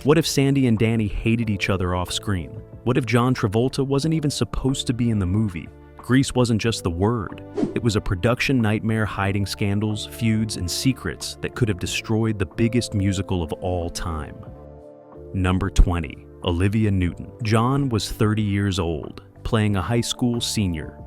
What if Sandy and Danny hated each other off screen? What if John Travolta wasn't even supposed to be in the movie? Grease wasn't just the word. It was a production nightmare hiding scandals, feuds, and secrets that could have destroyed the biggest musical of all time. Number 20. Olivia Newton-John was 30 years old, playing a high school senior.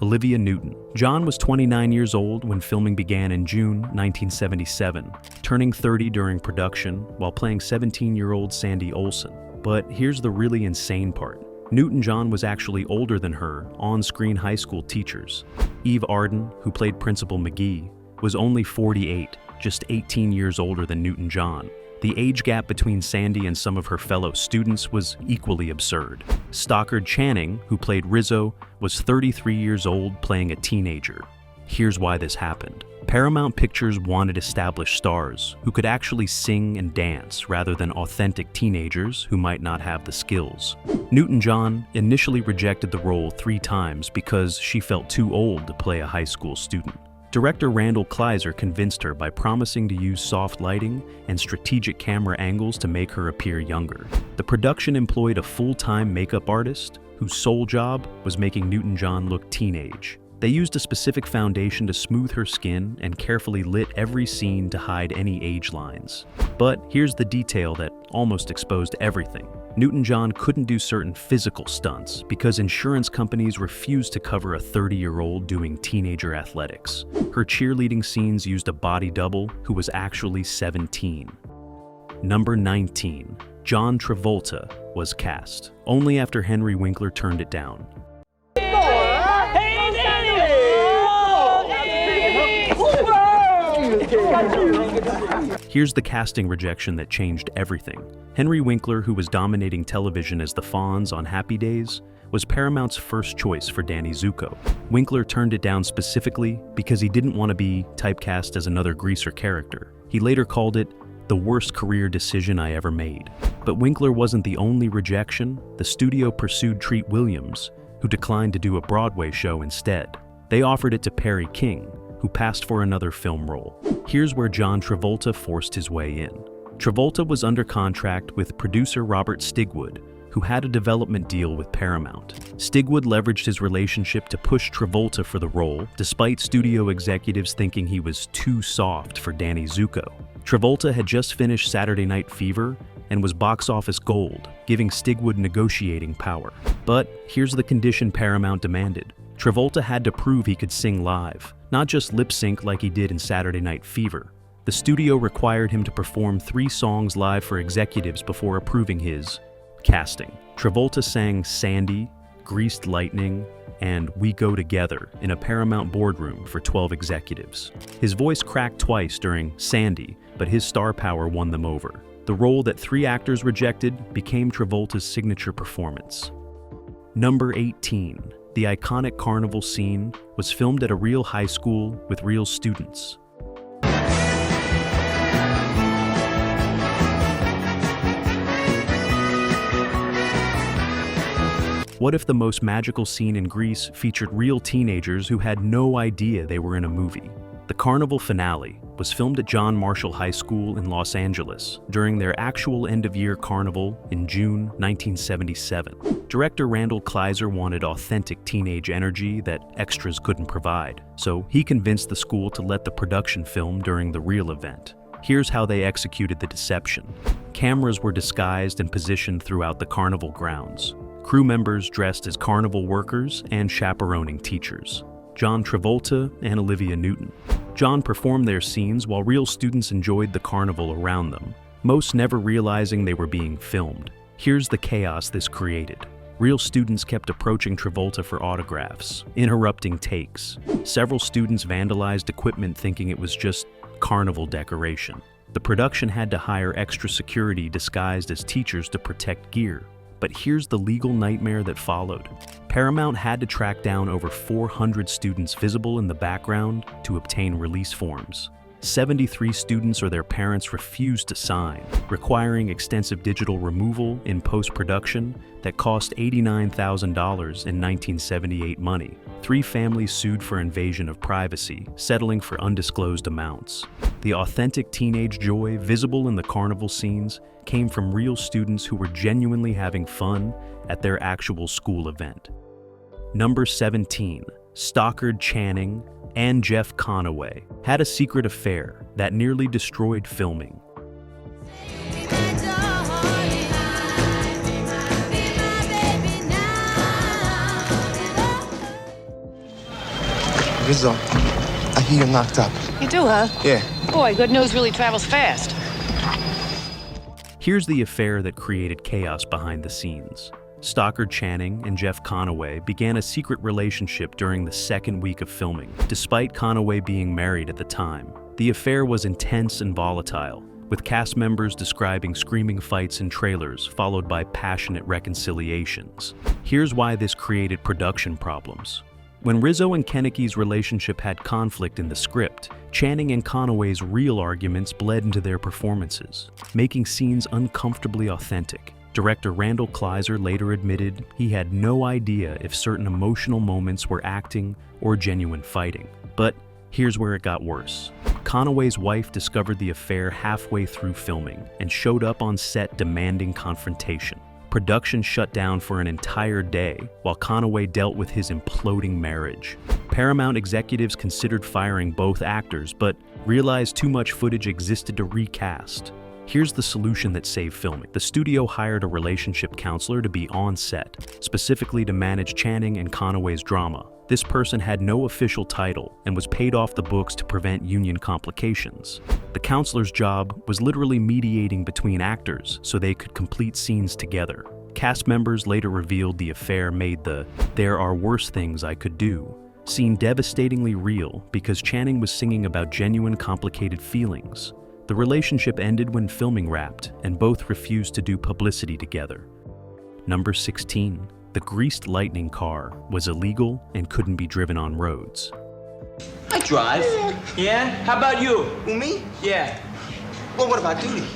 Olivia Newton-John was 29 years old when filming began in June 1977, turning 30 during production while playing 17-year-old Sandy Olsen. But here's the really insane part. Newton-John was actually older than her on-screen high school teachers. Eve Arden, who played Principal McGee, was only 48, just 18 years older than Newton-John. The age gap between Sandy and some of her fellow students was equally absurd. Stockard Channing, who played Rizzo, was 33 years old playing a teenager. Here's why this happened. Paramount Pictures wanted established stars who could actually sing and dance rather than authentic teenagers who might not have the skills. Newton-John initially rejected the role 3 times because she felt too old to play a high school student. Director Randall Kleiser convinced her by promising to use soft lighting and strategic camera angles to make her appear younger. The production employed a full-time makeup artist whose sole job was making Newton-John look teenage. They used a specific foundation to smooth her skin and carefully lit every scene to hide any age lines. But here's the detail that almost exposed everything. Newton-John couldn't do certain physical stunts because insurance companies refused to cover a 30-year-old doing teenager athletics. Her cheerleading scenes used a body double who was actually 17. Number 19. John Travolta was cast, only after Henry Winkler turned it down. Here's the casting rejection that changed everything. Henry Winkler, who was dominating television as the Fonz on Happy Days, was Paramount's first choice for Danny Zuko. Winkler turned it down specifically because he didn't want to be typecast as another greaser character. He later called it the worst career decision I ever made. But Winkler wasn't the only rejection. The studio pursued Treat Williams, who declined to do a Broadway show instead. They offered it to Perry King, who passed for another film role. Here's where John Travolta forced his way in. Travolta was under contract with producer Robert Stigwood, who had a development deal with Paramount. Stigwood leveraged his relationship to push Travolta for the role, despite studio executives thinking he was too soft for Danny Zuko. Travolta had just finished Saturday Night Fever and was box office gold, giving Stigwood negotiating power. But here's the condition Paramount demanded. Travolta had to prove he could sing live, not just lip sync like he did in Saturday Night Fever. The studio required him to perform 3 songs live for executives before approving his casting. Travolta sang Sandy, Greased Lightning, and We Go Together in a Paramount boardroom for 12 executives. His voice cracked twice during Sandy, but his star power won them over. The role that 3 actors rejected became Travolta's signature performance. Number 18. The iconic carnival scene was filmed at a real high school with real students. What if the most magical scene in Grease featured real teenagers who had no idea they were in a movie? The carnival finale was filmed at John Marshall High School in Los Angeles during their actual end-of-year carnival in June 1977. Director Randall Kleiser wanted authentic teenage energy that extras couldn't provide, so he convinced the school to let the production film during the real event. Here's how they executed the deception. Cameras were disguised and positioned throughout the carnival grounds. Crew members dressed as carnival workers and chaperoning teachers. John Travolta and Olivia Newton. John performed their scenes while real students enjoyed the carnival around them, most never realizing they were being filmed. Here's the chaos this created. Real students kept approaching Travolta for autographs, interrupting takes. Several students vandalized equipment thinking it was just carnival decoration. The production had to hire extra security disguised as teachers to protect gear. But here's the legal nightmare that followed. Paramount had to track down over 400 students visible in the background to obtain release forms. 73 students or their parents refused to sign, requiring extensive digital removal in post-production that cost $89,000 in 1978 money. 3 families sued for invasion of privacy, settling for undisclosed amounts. The authentic teenage joy visible in the carnival scenes came from real students who were genuinely having fun at their actual school event. Number 17. Stockard Channing and Jeff Conaway had a secret affair that nearly destroyed filming. Rizzo, I hear you're knocked up. You do, huh? Yeah. Boy, good news really travels fast. Here's the affair that created chaos behind the scenes. Stockard Channing and Jeff Conaway began a secret relationship during the second week of filming, despite Conaway being married at the time. The affair was intense and volatile, with cast members describing screaming fights in trailers followed by passionate reconciliations. Here's why this created production problems. When Rizzo and Kenicki's relationship had conflict in the script, Channing and Conaway's real arguments bled into their performances, making scenes uncomfortably authentic. Director Randall Kleiser later admitted he had no idea if certain emotional moments were acting or genuine fighting. But here's where it got worse. Conaway's wife discovered the affair halfway through filming and showed up on set demanding confrontation. Production shut down for an entire day while Conaway dealt with his imploding marriage. Paramount executives considered firing both actors, but realized too much footage existed to recast. Here's the solution that saved filming. The studio hired a relationship counselor to be on set, specifically to manage Channing and Conaway's drama. This person had no official title and was paid off the books to prevent union complications. The counselor's job was literally mediating between actors so they could complete scenes together. Cast members later revealed the affair made the "there are worse things I could do" scene devastatingly real because Channing was singing about genuine complicated feelings. The relationship ended when filming wrapped, and both refused to do publicity together. Number 16. The greased Lightning car was illegal and couldn't be driven on roads. I drive. Yeah? How about you? Who, me? Yeah. Well, what about duty?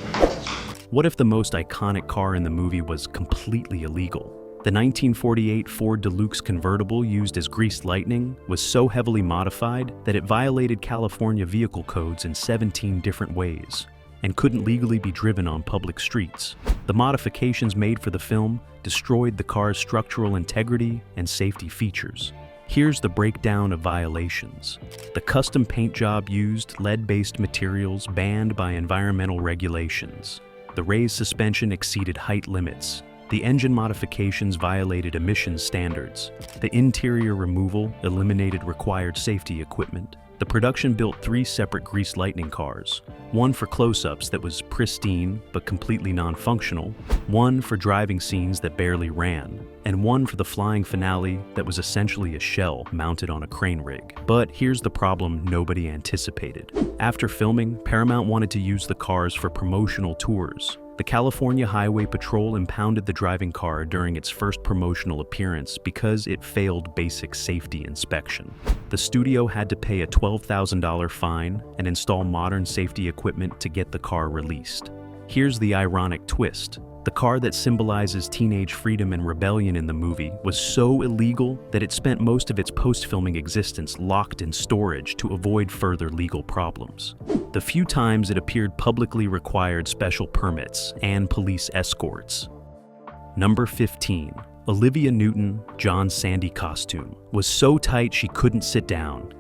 What if the most iconic car in the movie was completely illegal? The 1948 Ford Deluxe convertible used as greased Lightning was so heavily modified that it violated California vehicle codes in 17 different ways and couldn't legally be driven on public streets. The modifications made for the film destroyed the car's structural integrity and safety features. Here's the breakdown of violations. The custom paint job used lead-based materials banned by environmental regulations. The raised suspension exceeded height limits. The engine modifications violated emissions standards. The interior removal eliminated required safety equipment. The production built 3 separate greased Lightning cars, one for close-ups that was pristine but completely non-functional, one for driving scenes that barely ran, and one for the flying finale that was essentially a shell mounted on a crane rig. But here's the problem nobody anticipated. After filming, Paramount wanted to use the cars for promotional tours. The California Highway Patrol impounded the driving car during its first promotional appearance because it failed basic safety inspection. The studio had to pay a $12,000 fine and install modern safety equipment to get the car released. Here's the ironic twist. The car that symbolizes teenage freedom and rebellion in the movie was so illegal that it spent most of its post-filming existence locked in storage to avoid further legal problems. The few times it appeared publicly required special permits and police escorts. Number 15. Olivia Newton-John Sandy costume was so tight she couldn't sit down.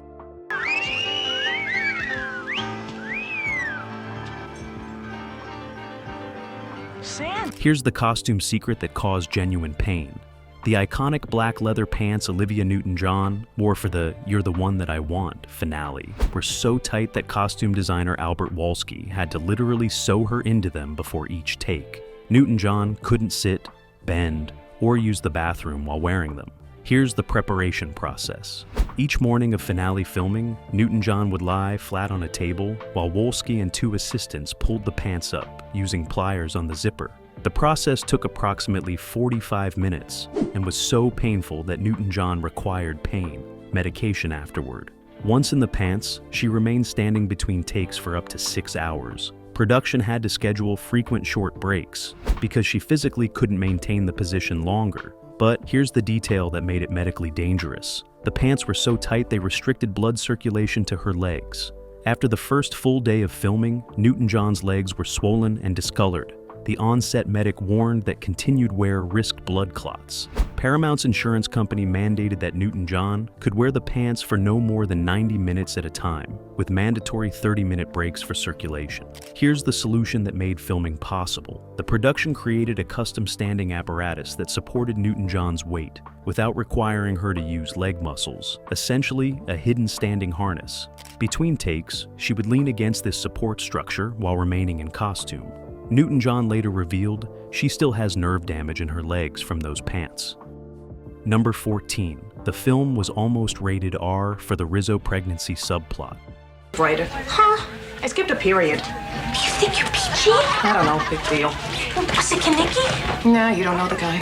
Here's the costume secret that caused genuine pain. The iconic black leather pants Olivia Newton-John wore for the "You're the One That I Want" finale were so tight that costume designer Albert Wolski had to literally sew her into them before each take. Newton-John couldn't sit, bend, or use the bathroom while wearing them. Here's the preparation process. Each morning of finale filming, Newton-John would lie flat on a table while Wolski and 2 assistants pulled the pants up using pliers on the zipper. The process took approximately 45 minutes and was so painful that Newton-John required pain medication afterward. Once in the pants, she remained standing between takes for up to 6 hours. Production had to schedule frequent short breaks because she physically couldn't maintain the position longer. But here's the detail that made it medically dangerous. The pants were so tight they restricted blood circulation to her legs. After the first full day of filming, Newton-John's legs were swollen and discolored. The on-set medic warned that continued wear risked blood clots. Paramount's insurance company mandated that Newton-John could wear the pants for no more than 90 minutes at a time, with mandatory 30-minute breaks for circulation. Here's the solution that made filming possible. The production created a custom standing apparatus that supported Newton-John's weight, without requiring her to use leg muscles, essentially a hidden standing harness. Between takes, she would lean against this support structure while remaining in costume. Newton-John later revealed she still has nerve damage in her legs from those pants. Number 14. The film was almost rated R for the Rizzo pregnancy subplot. Writer. Huh? I skipped a period. You think you're PG? I don't know, big deal. Was it Kaneki? Nah, you don't know the guy.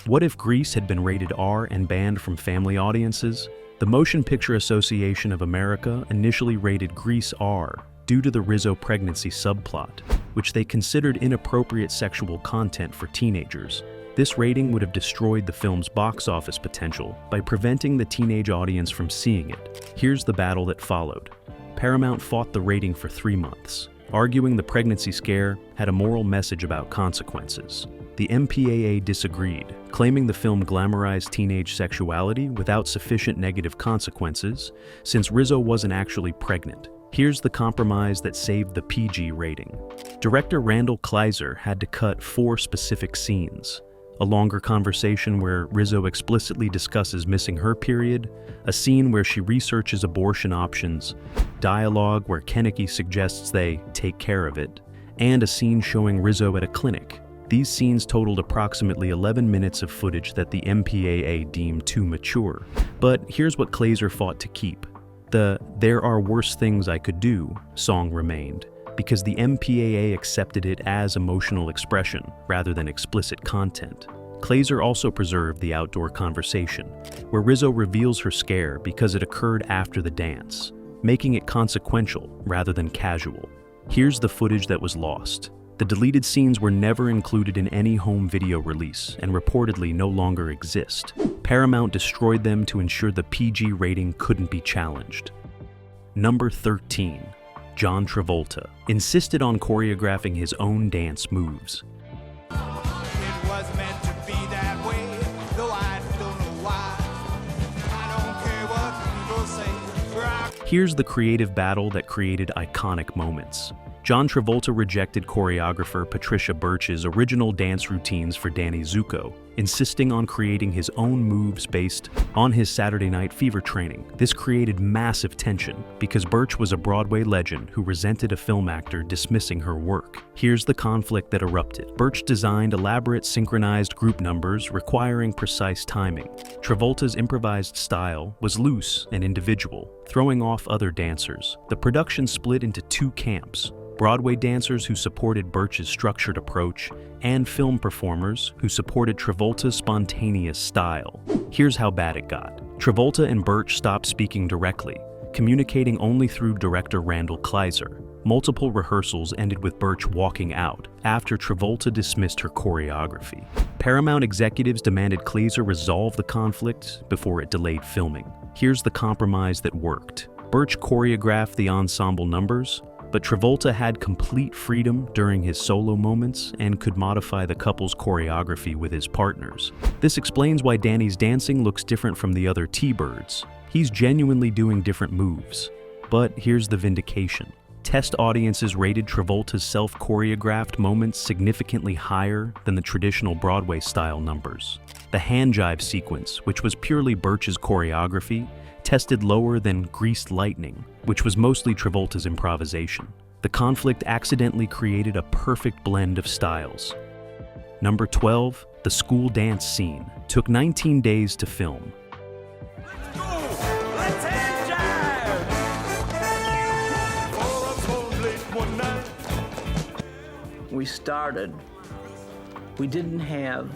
What if Grease had been rated R and banned from family audiences? The Motion Picture Association of America initially rated Grease R due to the Rizzo pregnancy subplot, which they considered inappropriate sexual content for teenagers. This rating would have destroyed the film's box office potential by preventing the teenage audience from seeing it. Here's the battle that followed. Paramount fought the rating for 3 months, arguing the pregnancy scare had a moral message about consequences. The MPAA disagreed, claiming the film glamorized teenage sexuality without sufficient negative consequences, since Rizzo wasn't actually pregnant. Here's the compromise that saved the PG rating. Director Randall Kleiser had to cut 4 specific scenes. A longer conversation where Rizzo explicitly discusses missing her period, a scene where she researches abortion options, dialogue where Kaneki suggests they take care of it, and a scene showing Rizzo at a clinic. These scenes totaled approximately 11 minutes of footage that the MPAA deemed too mature. But here's what Kleiser fought to keep. The "There Are Worse Things I Could Do" song remained, because the MPAA accepted it as emotional expression rather than explicit content. Kleiser also preserved the outdoor conversation, where Rizzo reveals her scare because it occurred after the dance, making it consequential rather than casual. Here's the footage that was lost. The deleted scenes were never included in any home video release and reportedly no longer exist. Paramount destroyed them to ensure the PG rating couldn't be challenged. Number 13. John Travolta insisted on choreographing his own dance moves. Here's the creative battle that created iconic moments. John Travolta rejected choreographer Patricia Birch's original dance routines for Danny Zuko, insisting on creating his own moves based on his Saturday Night Fever training. This created massive tension because Birch was a Broadway legend who resented a film actor dismissing her work. Here's the conflict that erupted. Birch designed elaborate synchronized group numbers requiring precise timing. Travolta's improvised style was loose and individual, throwing off other dancers. The production split into 2 camps: Broadway dancers who supported Birch's structured approach, and film performers who supported Travolta's spontaneous style. Here's how bad it got. Travolta and Birch stopped speaking directly, communicating only through director Randall Kleiser. Multiple rehearsals ended with Birch walking out after Travolta dismissed her choreography. Paramount executives demanded Kleiser resolve the conflict before it delayed filming. Here's the compromise that worked. Birch choreographed the ensemble numbers, but Travolta had complete freedom during his solo moments and could modify the couple's choreography with his partners. This explains why Danny's dancing looks different from the other T-Birds. He's genuinely doing different moves. But here's the vindication. Test audiences rated Travolta's self-choreographed moments significantly higher than the traditional Broadway-style numbers. The hand jive sequence, which was purely Birch's choreography, tested lower than Greased Lightning, which was mostly Travolta's improvisation. The conflict accidentally created a perfect blend of styles. Number 12, the school dance scene, took 19 days to film. We started, we didn't have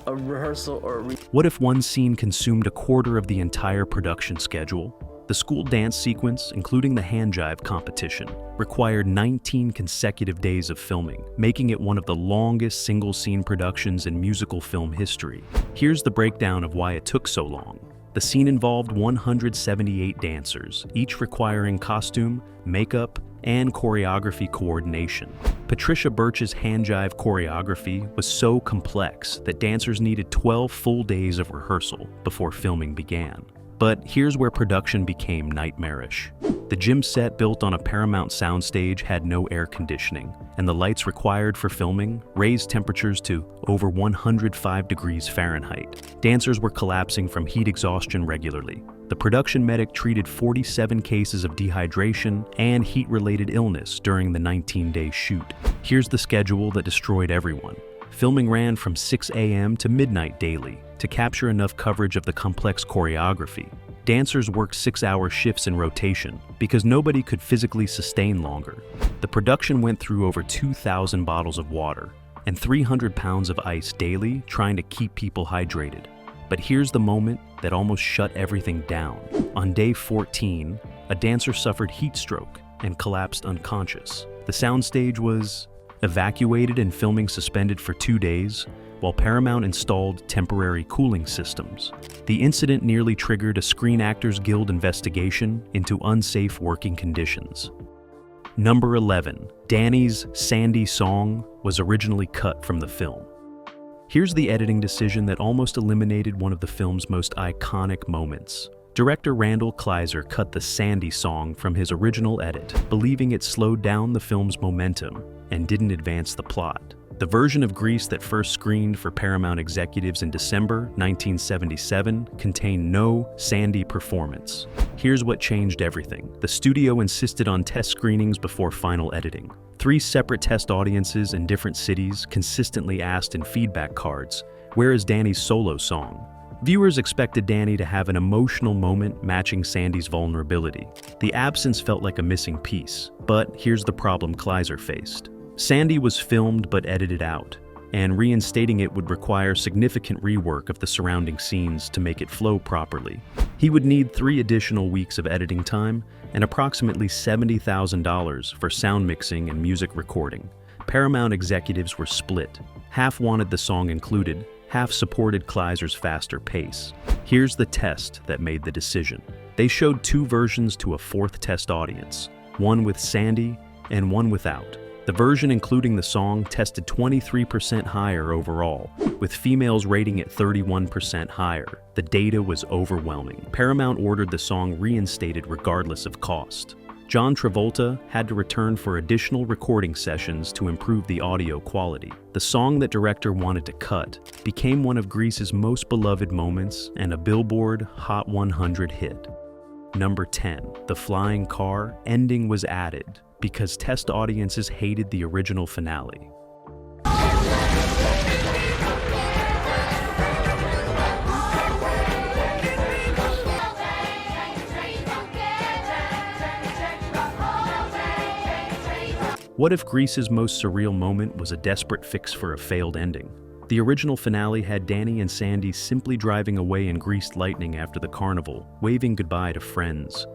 a rehearsal or What if one scene consumed a quarter of the entire production schedule? The school dance sequence, including the hand jive competition, required 19 consecutive days of filming, making it one of the longest single-scene productions in musical film history. Here's the breakdown of why it took so long. The scene involved 178 dancers, each requiring costume, makeup, and choreography coordination. Patricia Birch's hand jive choreography was so complex that dancers needed 12 full days of rehearsal before filming began. But here's where production became nightmarish. The gym set built on a Paramount soundstage had no air conditioning, and the lights required for filming raised temperatures to over 105 degrees Fahrenheit. Dancers were collapsing from heat exhaustion regularly. The production medic treated 47 cases of dehydration and heat-related illness during the 19-day shoot. Here's the schedule that destroyed everyone. Filming ran from 6 a.m. to midnight daily to capture enough coverage of the complex choreography. Dancers worked 6-hour shifts in rotation because nobody could physically sustain longer. The production went through over 2,000 bottles of water and 300 pounds of ice daily trying to keep people hydrated. But here's the moment that almost shut everything down. On day 14, a dancer suffered heat stroke and collapsed unconscious. The soundstage was evacuated and filming suspended for 2 days, while Paramount installed temporary cooling systems. The incident nearly triggered a Screen Actors Guild investigation into unsafe working conditions. Number 11. Danny's Sandy song was originally cut from the film. Here's the editing decision that almost eliminated one of the film's most iconic moments. Director Randall Kleiser cut the Sandy song from his original edit, believing it slowed down the film's momentum and didn't advance the plot. The version of Grease that first screened for Paramount executives in December 1977 contained no Sandy performance. Here's what changed everything. The studio insisted on test screenings before final editing. 3 separate test audiences in different cities consistently asked in feedback cards, "Where is Danny's solo song?" Viewers expected Danny to have an emotional moment matching Sandy's vulnerability. The absence felt like a missing piece, but here's the problem Kleiser faced. Sandy was filmed but edited out, and reinstating it would require significant rework of the surrounding scenes to make it flow properly. He would need 3 additional weeks of editing time and approximately $70,000 for sound mixing and music recording. Paramount executives were split. Half wanted the song included, half supported Kleiser's faster pace. Here's the test that made the decision. They showed 2 versions to a 4th test audience, one with Sandy and one without. The version including the song tested 23% higher overall, with females rating it 31% higher. The data was overwhelming. Paramount ordered the song reinstated regardless of cost. John Travolta had to return for additional recording sessions to improve the audio quality. The song that director wanted to cut became one of Grease's most beloved moments and a Billboard Hot 100 hit. Number 10. The flying car ending was added because test audiences hated the original finale. What if Grease's most surreal moment was a desperate fix for a failed ending? The original finale had Danny and Sandy simply driving away in greased lightning after the carnival, waving goodbye to friends.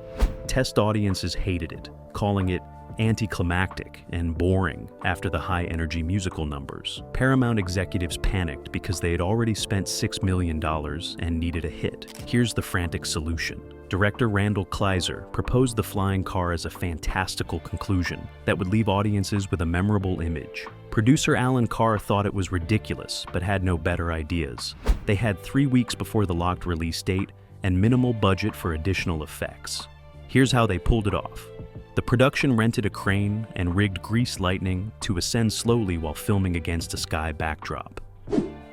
Test audiences hated it, calling it anticlimactic and boring after the high-energy musical numbers. Paramount executives panicked because they had already spent $6 million and needed a hit. Here's the frantic solution. Director Randall Kleiser proposed the flying car as a fantastical conclusion that would leave audiences with a memorable image. Producer Alan Carr thought it was ridiculous, but had no better ideas. They had 3 weeks before the locked release date and minimal budget for additional effects. Here's how they pulled it off. The production rented a crane and rigged greased lightning to ascend slowly while filming against a sky backdrop.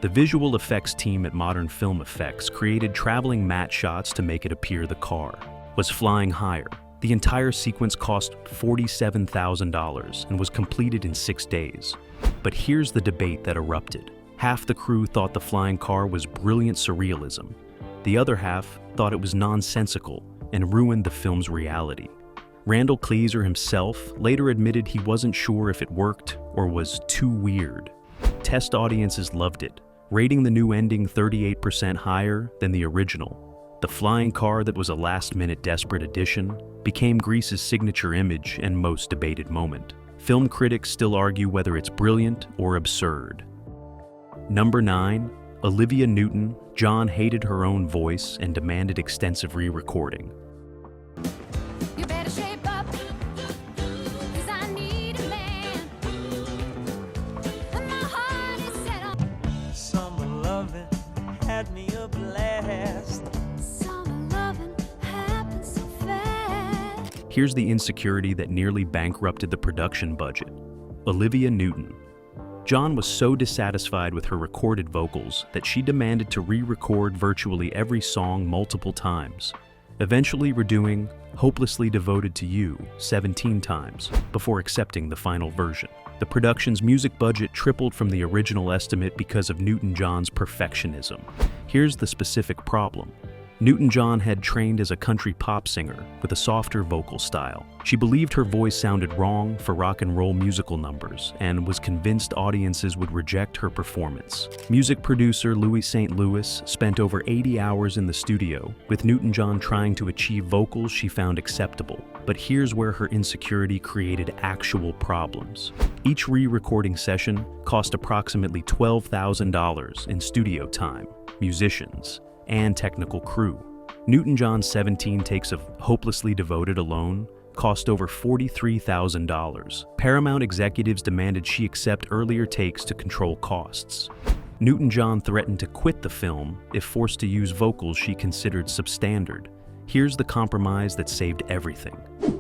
The visual effects team at Modern Film Effects created traveling matte shots to make it appear the car was flying higher. The entire sequence cost $47,000 and was completed in 6 days. But here's the debate that erupted. Half the crew thought the flying car was brilliant surrealism. The other half thought it was nonsensical and ruined the film's reality. Randall Kleiser himself later admitted he wasn't sure if it worked or was too weird. Test audiences loved it, rating the new ending 38% higher than the original. The flying car that was a last-minute desperate addition became Grease's signature image and most debated moment. Film critics still argue whether it's brilliant or absurd. Number 9. Olivia Newton-John hated her own voice and demanded extensive re-recording. You better shape up, 'cause I need a man. And my heart is set on Summer loving had me a blast. summer loving happens so fast. Here's the insecurity that nearly bankrupted the production budget. Olivia Newton. John was so dissatisfied with her recorded vocals that she demanded to re-record virtually every song multiple times, eventually redoing "Hopelessly Devoted to You" 17 times before accepting the final version. The production's music budget tripled from the original estimate because of Newton-John's perfectionism. Here's the specific problem. Newton-John had trained as a country pop singer with a softer vocal style. She believed her voice sounded wrong for rock and roll musical numbers and was convinced audiences would reject her performance. Music producer Louis St. Louis spent over 80 hours in the studio, with Newton-John trying to achieve vocals she found acceptable. But here's where her insecurity created actual problems. Each re-recording session cost approximately $12,000 in studio time, musicians, and technical crew. Newton-John's 17 takes of "Hopelessly Devoted" alone cost over $43,000. Paramount executives demanded she accept earlier takes to control costs. Newton-John threatened to quit the film if forced to use vocals she considered substandard. Here's the compromise that saved everything.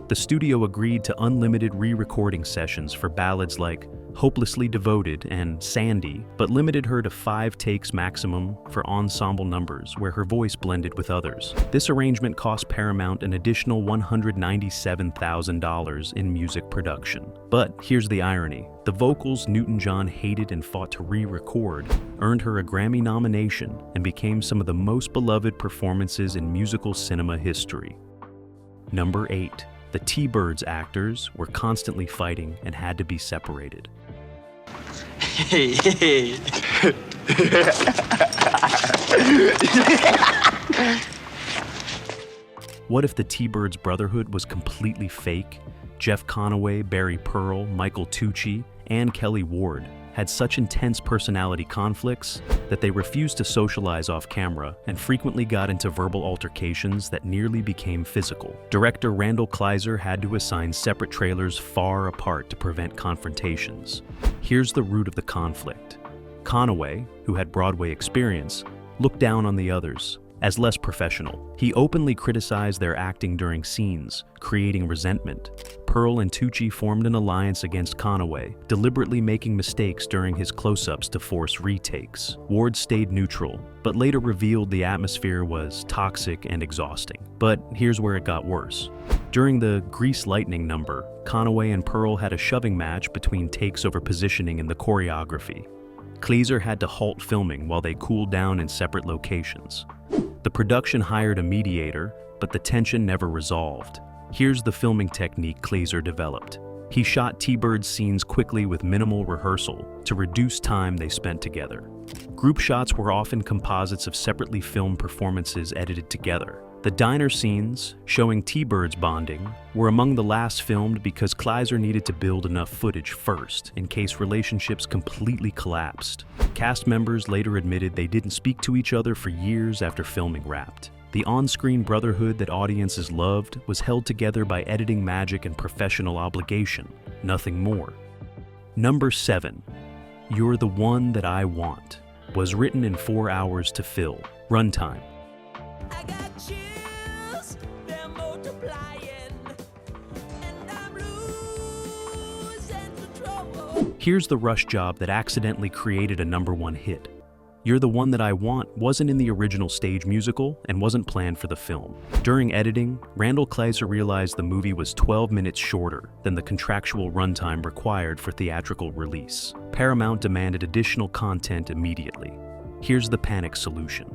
The studio agreed to unlimited re-recording sessions for ballads like "Hopelessly Devoted" and "Sandy," but limited her to 5 takes maximum for ensemble numbers where her voice blended with others. This arrangement cost Paramount an additional $197,000 in music production. But here's the irony. The vocals Newton-John hated and fought to re-record earned her a Grammy nomination and became some of the most beloved performances in musical cinema history. Number 8. The T-Birds actors were constantly fighting and had to be separated. Hey, hey. What if the T-Birds brotherhood was completely fake? Jeff Conaway, Barry Pearl, Michael Tucci, and Kelly Ward had such intense personality conflicts that they refused to socialize off camera and frequently got into verbal altercations that nearly became physical. Director Randall Kleiser had to assign separate trailers far apart to prevent confrontations. Here's the root of the conflict. Conaway, who had Broadway experience, looked down on the others as less professional. He openly criticized their acting during scenes, creating resentment. Pearl and Tucci formed an alliance against Conaway, deliberately making mistakes during his close-ups to force retakes. Ward stayed neutral, but later revealed the atmosphere was toxic and exhausting. But here's where it got worse. During the Grease Lightning number, Conaway and Pearl had a shoving match between takes over positioning in the choreography. Kleiser had to halt filming while they cooled down in separate locations. The production hired a mediator, but the tension never resolved. Here's the filming technique Kleiser developed. He shot T-Bird's scenes quickly with minimal rehearsal to reduce time they spent together. Group shots were often composites of separately filmed performances edited together. The diner scenes, showing T-Bird's bonding, were among the last filmed because Kleiser needed to build enough footage first in case relationships completely collapsed. Cast members later admitted they didn't speak to each other for years after filming wrapped. The on-screen brotherhood that audiences loved was held together by editing magic and professional obligation, nothing more. Number 7. You're the One That I Want was written in 4 hours to fill. Runtime. I got chills, they're multiplying, and I'm losing control. Here's the rush job that accidentally created a #1 hit. You're the One That I Want wasn't in the original stage musical and wasn't planned for the film. During editing, Randall Kleiser realized the movie was 12 minutes shorter than the contractual runtime required for theatrical release. Paramount demanded additional content immediately. Here's the panic solution.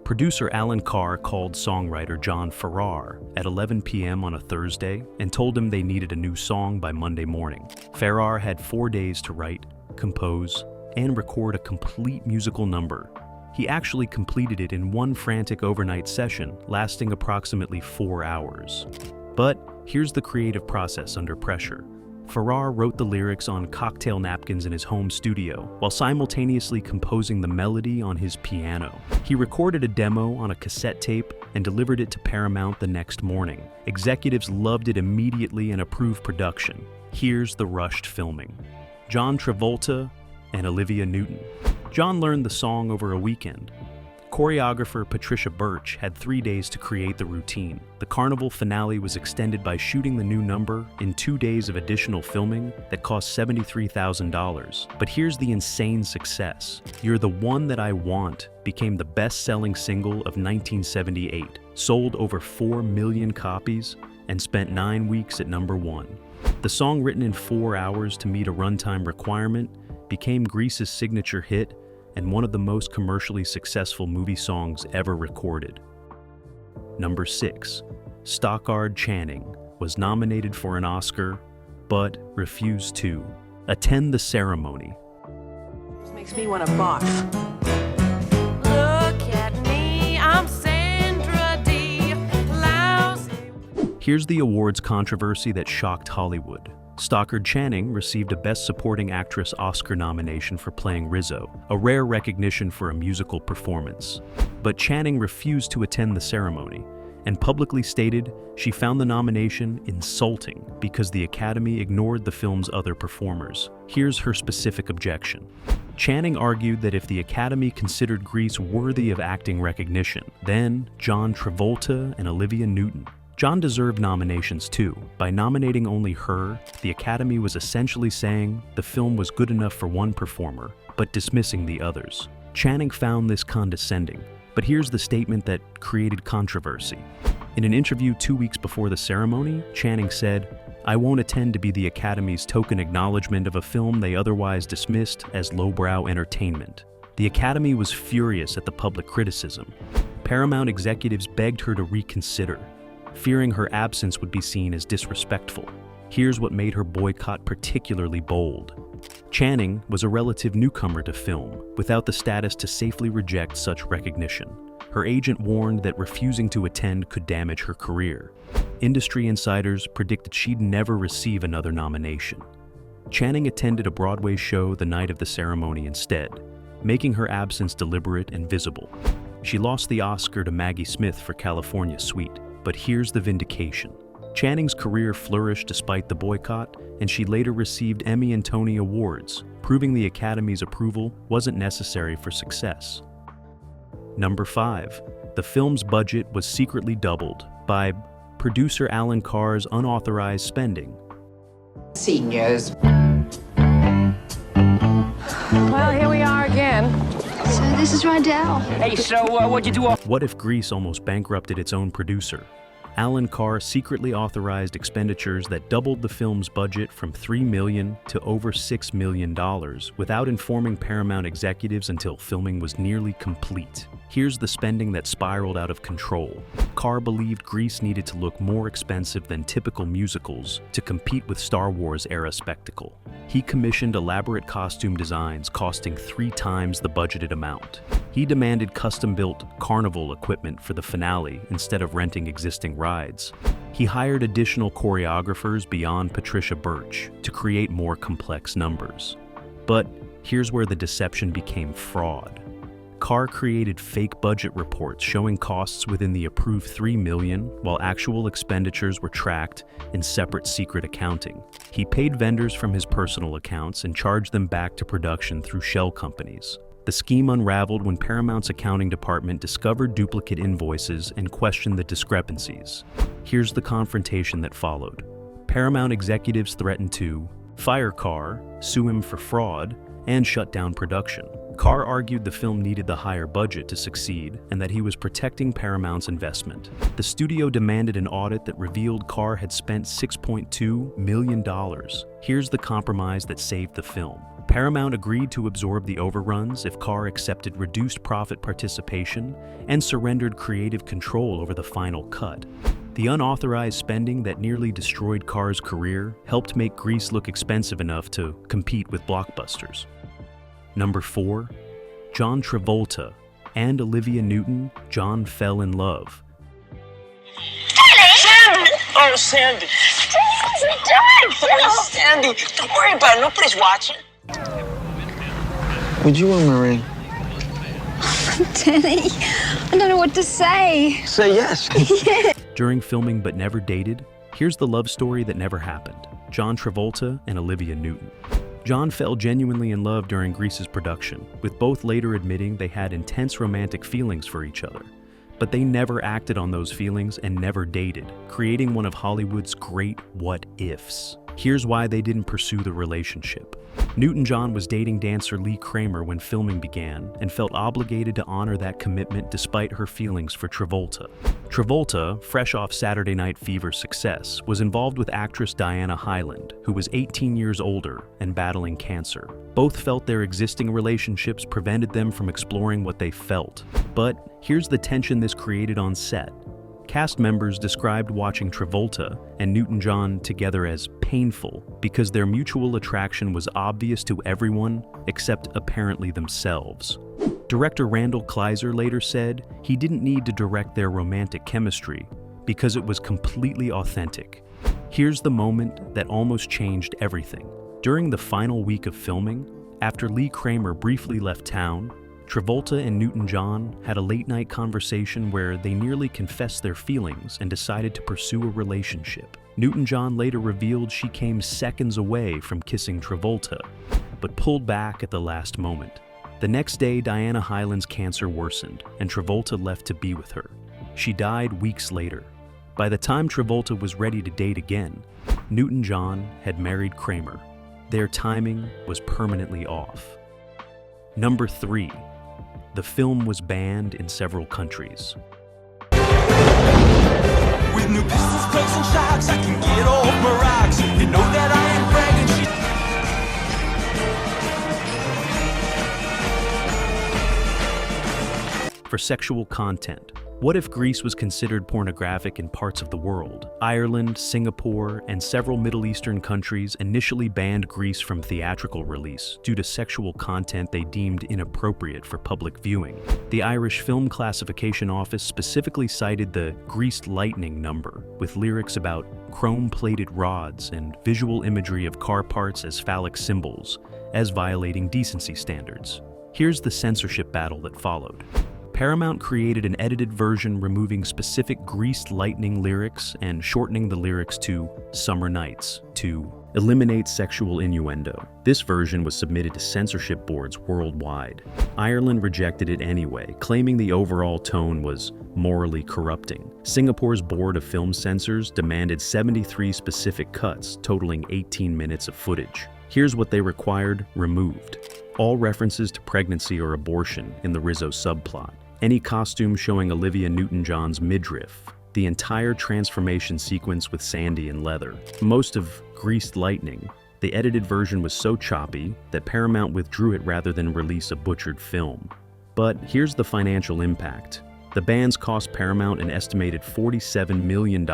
Producer Alan Carr called songwriter John Farrar at 11 p.m. on a Thursday and told him they needed a new song by Monday morning. Farrar had 4 days to write, compose, and record a complete musical number. He actually completed it in one frantic overnight session, lasting approximately 4 hours. But here's the creative process under pressure. Farrar wrote the lyrics on cocktail napkins in his home studio, while simultaneously composing the melody on his piano. He recorded a demo on a cassette tape and delivered it to Paramount the next morning. Executives loved it immediately and approved production. Here's the rushed filming. John Travolta and Olivia Newton. John learned the song over a weekend. Choreographer Patricia Birch had 3 days to create the routine. The carnival finale was extended by shooting the new number in 2 days of additional filming that cost $73,000. But here's the insane success. You're the One That I Want became the best-selling single of 1978, sold over 4 million copies, and spent 9 weeks at #1. The song, written in 4 hours to meet a runtime requirement, became Grease's signature hit and one of the most commercially successful movie songs ever recorded. Number 6. Stockard Channing was nominated for an Oscar, but refused to attend the ceremony. This makes me want to barf. Look at me, I'm Sandra D. Lousy. Here's the awards controversy that shocked Hollywood. Stockard Channing received a Best Supporting Actress Oscar nomination for playing Rizzo, a rare recognition for a musical performance. But Channing refused to attend the ceremony and publicly stated she found the nomination insulting because the Academy ignored the film's other performers. Here's her specific objection. Channing argued that if the Academy considered Grease worthy of acting recognition, then John Travolta and Olivia Newton. John deserved nominations too. By nominating only her, the Academy was essentially saying the film was good enough for one performer, but dismissing the others. Channing found this condescending, but here's the statement that created controversy. In an interview 2 weeks before the ceremony, Channing said, "I won't attend to be the Academy's token acknowledgement of a film they otherwise dismissed as lowbrow entertainment." The Academy was furious at the public criticism. Paramount executives begged her to reconsider, fearing her absence would be seen as disrespectful. Here's what made her boycott particularly bold. Channing was a relative newcomer to film, without the status to safely reject such recognition. Her agent warned that refusing to attend could damage her career. Industry insiders predicted she'd never receive another nomination. Channing attended a Broadway show the night of the ceremony instead, making her absence deliberate and visible. She lost the Oscar to Maggie Smith for California Suite. But here's the vindication. Channing's career flourished despite the boycott, and she later received Emmy and Tony Awards, proving the Academy's approval wasn't necessary for success. Number 5. The film's budget was secretly doubled by producer Alan Carr's unauthorized spending. Seniors. Well, here we are again. So this is Rydell. Hey, so what'd you do? What if Grease almost bankrupted its own producer? Alan Carr secretly authorized expenditures that doubled the film's budget from $3 million to over $6 million without informing Paramount executives until filming was nearly complete. Here's the spending that spiraled out of control. Carr believed Grease needed to look more expensive than typical musicals to compete with Star Wars-era spectacle. He commissioned elaborate costume designs costing 3 times the budgeted amount. He demanded custom-built carnival equipment for the finale instead of renting existing rides. He hired additional choreographers beyond Patricia Birch to create more complex numbers. But here's where the deception became fraud. Carr created fake budget reports showing costs within the approved $3 million, while actual expenditures were tracked in separate secret accounting. He paid vendors from his personal accounts and charged them back to production through shell companies. The scheme unraveled when Paramount's accounting department discovered duplicate invoices and questioned the discrepancies. Here's the confrontation that followed. Paramount executives threatened to fire Carr, sue him for fraud, and shut down production. Carr argued the film needed the higher budget to succeed and that he was protecting Paramount's investment. The studio demanded an audit that revealed Carr had spent $6.2 million. Here's the compromise that saved the film. Paramount agreed to absorb the overruns if Carr accepted reduced profit participation and surrendered creative control over the final cut. The unauthorized spending that nearly destroyed Carr's career helped make Grease look expensive enough to compete with blockbusters. Number 4. John Travolta and Olivia Newton-John fell in love. Sandy! Oh, Sandy! What are you doing? Sandy! you. Don't worry about it. Nobody's watching. Would you wear my ring? Danny, I don't know what to say. Say yes. During filming But Never Dated, here's the love story that never happened. John Travolta and Olivia Newton. John fell genuinely in love during Grease's production, with both later admitting they had intense romantic feelings for each other. But they never acted on those feelings and never dated, creating one of Hollywood's great what-ifs. Here's why they didn't pursue the relationship. Newton-John was dating dancer Lee Kramer when filming began and felt obligated to honor that commitment despite her feelings for Travolta. Travolta, fresh off Saturday Night Fever's success, was involved with actress Diana Hyland, who was 18 years older and battling cancer. Both felt their existing relationships prevented them from exploring what they felt. But here's the tension this created on set. Cast members described watching Travolta and Newton-John together as painful because their mutual attraction was obvious to everyone except apparently themselves. Director Randall Kleiser later said he didn't need to direct their romantic chemistry because it was completely authentic. Here's the moment that almost changed everything. During the final week of filming, after Lee Kramer briefly left town, Travolta and Newton-John had a late-night conversation where they nearly confessed their feelings and decided to pursue a relationship. Newton-John later revealed she came seconds away from kissing Travolta, but pulled back at the last moment. The next day, Diana Hyland's cancer worsened, and Travolta left to be with her. She died weeks later. By the time Travolta was ready to date again, Newton-John had married Kramer. Their timing was permanently off. Number 3. The film was banned in several countries. With new pistols, plugs, and shocks, I can get off my rocks. You know that I ain't bragging shit. For sexual content. What if Grease was considered pornographic in parts of the world? Ireland, Singapore, and several Middle Eastern countries initially banned Grease from theatrical release due to sexual content they deemed inappropriate for public viewing. The Irish Film Classification Office specifically cited the greased lightning number, with lyrics about chrome-plated rods and visual imagery of car parts as phallic symbols, as violating decency standards. Here's the censorship battle that followed. Paramount created an edited version removing specific greased lightning lyrics and shortening the lyrics to Summer Nights to eliminate sexual innuendo. This version was submitted to censorship boards worldwide. Ireland rejected it anyway, claiming the overall tone was morally corrupting. Singapore's Board of Film Censors demanded 73 specific cuts, totaling 18 minutes of footage. Here's what they required removed. All references to pregnancy or abortion in the Rizzo subplot. Any costume showing Olivia Newton-John's midriff. The entire transformation sequence with Sandy and leather. Most of Greased Lightning. The edited version was so choppy that Paramount withdrew it rather than release a butchered film. But here's the financial impact. The bans cost Paramount an estimated $47 million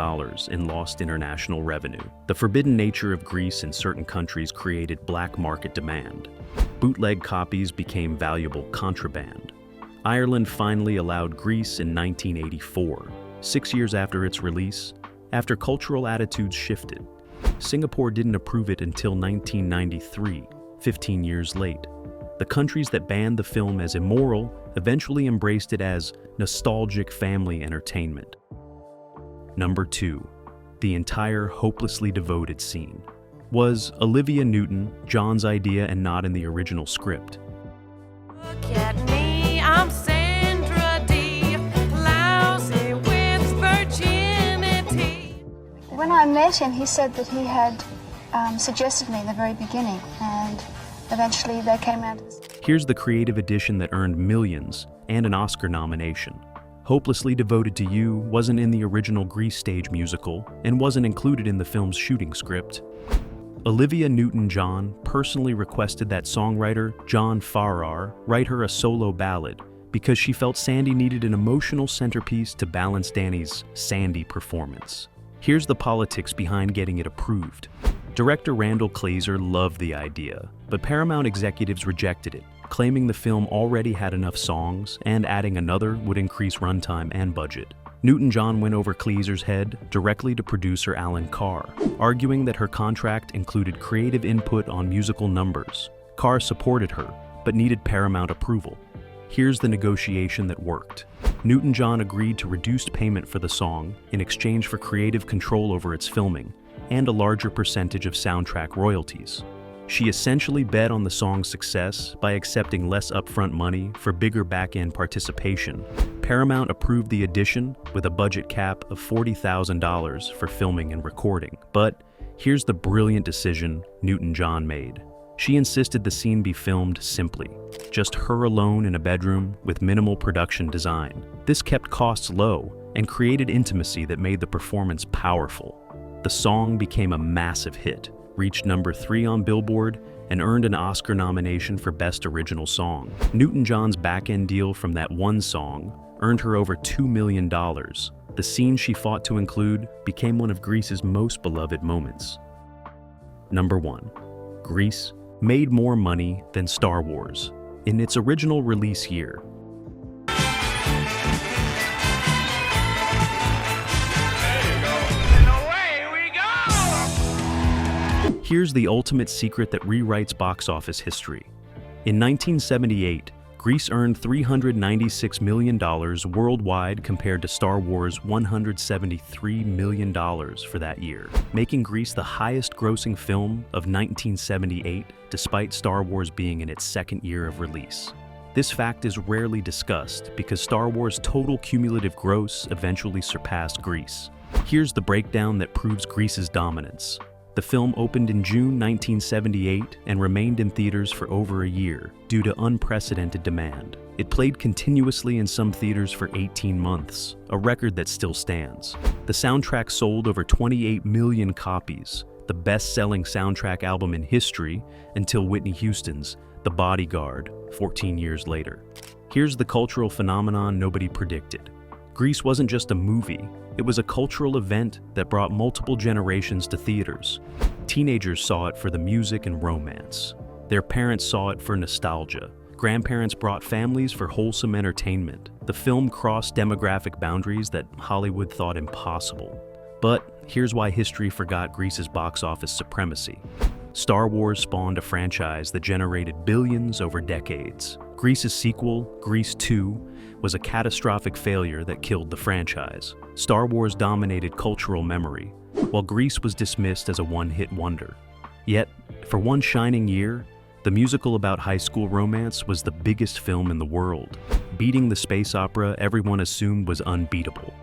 in lost international revenue. The forbidden nature of Grease in certain countries created black market demand. Bootleg copies became valuable contraband. Ireland finally allowed Grease in 1984, 6 years after its release, after cultural attitudes shifted. Singapore didn't approve it until 1993, 15 years late. The countries that banned the film as immoral eventually embraced it as nostalgic family entertainment. Number 2. The entire hopelessly devoted scene. Was Olivia Newton-John's idea and not in the original script? Look at me, I'm Sandra D, lousy with virginity. When I met him, he said that he had suggested me in the very beginning, and eventually they came out. Here's the creative addition that earned millions and an Oscar nomination. Hopelessly Devoted to You wasn't in the original Grease stage musical and wasn't included in the film's shooting script. Olivia Newton-John personally requested that songwriter John Farrar write her a solo ballad because she felt Sandy needed an emotional centerpiece to balance Danny's Sandy performance. Here's the politics behind getting it approved. Director Randall Kleiser loved the idea, but Paramount executives rejected it, claiming the film already had enough songs and adding another would increase runtime and budget. Newton-John went over Cleeser's head directly to producer Alan Carr, arguing that her contract included creative input on musical numbers. Carr supported her, but needed Paramount approval. Here's the negotiation that worked. Newton-John agreed to reduced payment for the song in exchange for creative control over its filming and a larger percentage of soundtrack royalties. She essentially bet on the song's success by accepting less upfront money for bigger back-end participation. Paramount approved the addition with a budget cap of $40,000 for filming and recording. But here's the brilliant decision Newton-John made. She insisted the scene be filmed simply, just her alone in a bedroom with minimal production design. This kept costs low and created intimacy that made the performance powerful. The song became a massive hit, reached number 3 on Billboard, and earned an Oscar nomination for Best Original Song. Newton-John's back-end deal from that one song earned her over $2 million. The scene she fought to include became one of Grease's most beloved moments. Number 1. Grease made more money than Star Wars in its original release year. Here's the ultimate secret that rewrites box office history. In 1978, Grease earned $396 million worldwide compared to Star Wars' $173 million for that year, making Grease the highest-grossing film of 1978, despite Star Wars being in its second year of release. This fact is rarely discussed because Star Wars' total cumulative gross eventually surpassed Grease. Here's the breakdown that proves Grease's dominance. The film opened in June 1978 and remained in theaters for over a year due to unprecedented demand. It played continuously in some theaters for 18 months, a record that still stands. The soundtrack sold over 28 million copies, the best-selling soundtrack album in history until Whitney Houston's The Bodyguard 14 years later. Here's the cultural phenomenon nobody predicted. Grease wasn't just a movie, it was a cultural event that brought multiple generations to theaters. Teenagers saw it for the music and romance. Their parents saw it for nostalgia. Grandparents brought families for wholesome entertainment. The film crossed demographic boundaries that Hollywood thought impossible. But here's why history forgot Grease's box office supremacy. Star Wars spawned a franchise that generated billions over decades. Grease's sequel, Grease 2, was a catastrophic failure that killed the franchise. Star Wars dominated cultural memory, while Grease was dismissed as a one-hit wonder. Yet, for one shining year, the musical about high school romance was the biggest film in the world, beating the space opera everyone assumed was unbeatable.